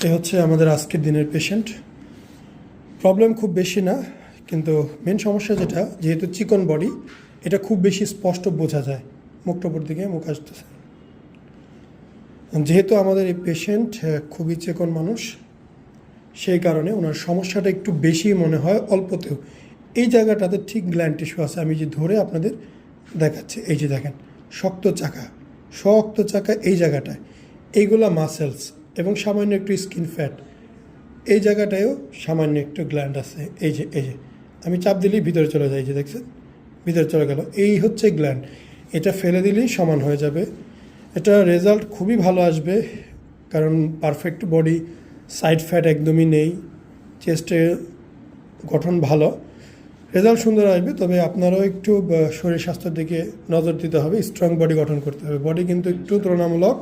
এ হচ্ছে আমাদের আজকের দিনের পেশেন্ট। প্রবলেম খুব বেশি না, কিন্তু মেন সমস্যা যেটা, যেহেতু চিকন বডি, এটা খুব বেশি স্পষ্ট বোঝা যায়। মুখটার উপর দিকে মুখ আসতেছে। যেহেতু আমাদের এই পেশেন্ট খুবই চিকন মানুষ, সেই কারণে ওনার সমস্যাটা একটু বেশি মনে হয় অল্পতেও। এই জায়গাটাতে ঠিক গ্ল্যান্ড টিস্যু আছে, আমি যে ধরে আপনাদের দেখাচ্ছি। এই যে দেখেন, শক্ত চাকা এই জায়গাটায়, এইগুলা মাসেলস এবং সামান্য একটু স্কিন ফ্যাট। এই জায়গাটায়ও সামান্য একটু গ্ল্যান্ড আছে। এই যে আমি চাপ দিলেই ভিতরে চলে যায়, যে দেখছেন ভিতরে চলে গেল। এই হচ্ছে গ্ল্যান্ড, এটা ফেলে দিলেই সমান হয়ে যাবে। এটা রেজাল্ট খুবই ভালো আসবে, কারণ পারফেক্ট বডি, সাইড ফ্যাট একদমই নেই, চেস্টের গঠন ভালো, রেজাল্ট সুন্দর আসবে। তবে আপনারাও একটু শরীর স্বাস্থ্যের দিকে নজর দিতে হবে, স্ট্রং বডি গঠন করতে হবে। বডি কিন্তু একটু তুলনামূলক